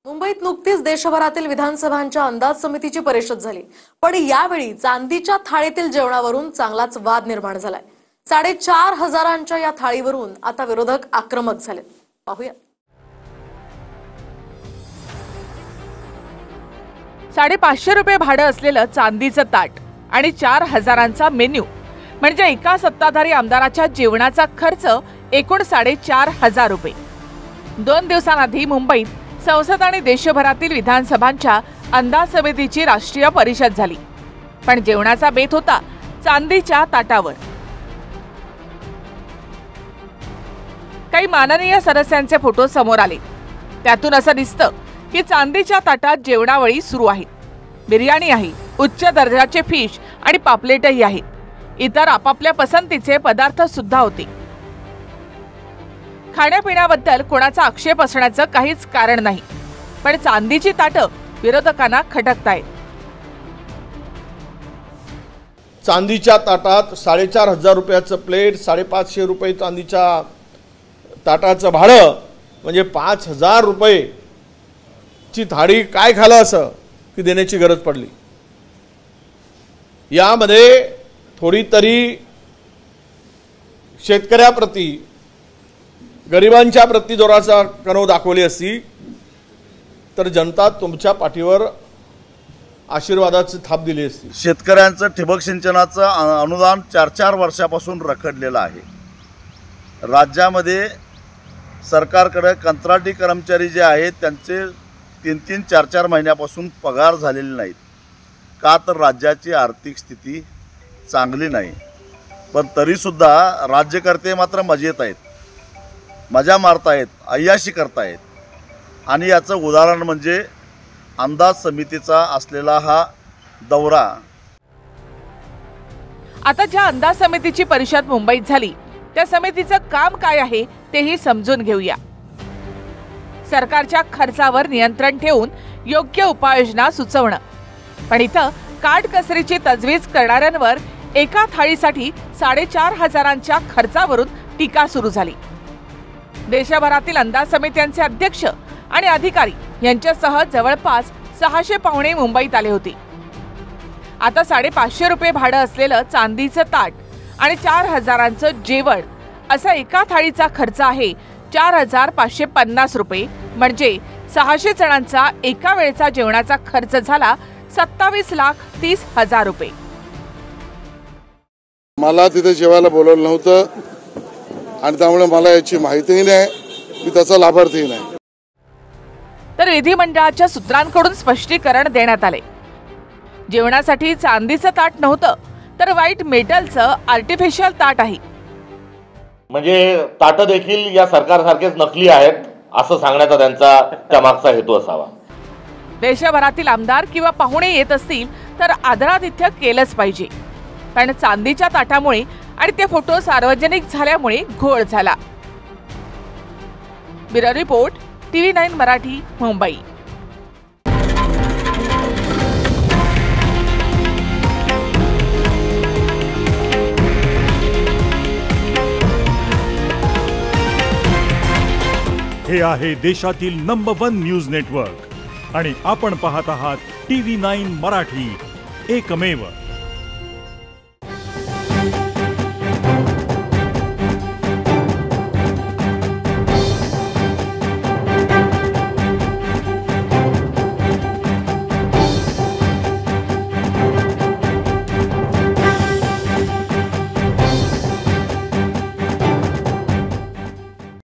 मुंबईत नुकतीच देशभरातील विधानसभांच्या अंदाज समितीची परिषद झाली, पण यावेळी चांदीच्या थाळीतील जेवणावरून चांगलाच वाद निर्माण झालाय। 4,500 या थाळीवरून आता विरोधक आक्रमक झालेत। पाहूया। 550 रुपये भाडं असलेलं चांदीचं ताट आणि 4,000चा मेन्यू म्हणजे एका सत्ताधारी आमदाराच्या जेवणाचा खर्च एकूण 4,500 रुपये। 2 दिवसांआधी मुंबईत संसद आणि देशभरातील विधानसभांच्या अंदाज समितीची राष्ट्रीय परिषद झाली, पण जेवणाचा बेत होता चांदीच्या ताटावर। काही माननीय सदस्यांचे फोटो समोर आले, त्यातून असं दिसतं की चांदीच्या ताटात जेवणावळी सुरू आहे। बिर्याणी आहे, उच्च दर्जाचे फिश आणि पापलेटही आहेत। इतर आपापल्या पसंतीचे पदार्थ सुद्धा होते। खाण्यापिण्याबद्दल कोणाचा आक्षेप असण्याचं काहीच कारण नाही, पण चांदीची ताटं विरोधकांना खटकतायत। चांदीच्या ताटात 4,500 रुपयाचं प्लेट, 550 रुपये चांदीच्या ताटाचं भाडं म्हणजे 5,000 रुपये ची थाळी काय खालं असं की देण्याची गरज पडली। यामध्ये थोडी तरी शेतकऱ्याप्रती, गरिबांच्या प्रती जोराचा कणव दाखवली असती तर जनता तुमच्या पाठीवर आशीर्वादाची थाप दिली असती। शेतकऱ्यांचं ठिबक सिंचनाचं अनुदान 4-4 वर्षापासून रखडलेलं आहे। राज्यामध्ये सरकारकडे कंत्राटी कर्मचारी जे आहेत त्यांचे 3-3, 4-4 महिन्यापासून पगार झालेले नाहीत। का तर राज्याची आर्थिक स्थिती चांगली नाही, पण तरीसुद्धा राज्यकर्ते मात्र मजेत आहेत, मजा मारतायत, अय्याशी करतायत। आणि याचं उदाहरण म्हणजे अंदाज समितीचा असलेला हा दौरा। आता ज्या अंदाज समितीची परिषद मुंबईत झाली त्या समितीचं काम काय आहे तेही समजून घेऊया। सरकारच्या खर्चावर नियंत्रण ठेवून योग्य उपाययोजना सुचवणं, पण इथं काटकसरीची तजवीज करणाऱ्यांवर एका थाळीसाठी 4,500च्या खर्चावरून टीका सुरू झाली। देशभरातील अंदाज समित्यांचे अध्यक्ष आणि अधिकारी यांच्यासह जवळपास 600 पाहुणे मुंबईत आले होते। आता 550 रुपये भाडं असलेलं चांदीचं ताट आणि 4,000चं जेवण असा एका थाळीचा खर्च आहे 4,550 रुपये, म्हणजे 600 जणांचा एका वेळेचा जेवणाचा खर्च झाला 27,30,000 रुपये। मला तिथे जेवायला बोलवलं नव्हतं आणि त्यामुळे मला याची माहितीही नाही, मी त्याचा लाभार्थी नाही। तर विधिमंडळाच्या सूत्रांकडून स्पष्टीकरण देण्यात आले। जेवणासाठी चांदीचं ताट नव्हतं, तर व्हाईट मेटलचं आर्टिफिशियल ताट आहे। म्हणजे ताट देखील या सरकारसारखेच नकली आहेत असं सांगण्याचा त्यांचा त्यामागचा हेतू असावा। देशभरातील आमदार किंवा पाहुणे येत असतील तर आदरातिथ्य केलंच पाहिजे, पण चांदीच्या ताटामुळे आणि ते फोटो सार्वजनिक झाल्यामुळे घोळ झाला। Bureau report, TV9 Marathi, Mumbai. हे आहे देशातील नंबर 1 न्यूज नेटवर्क आणि आपण पाहत आहात TV9 मराठी, एकमेव।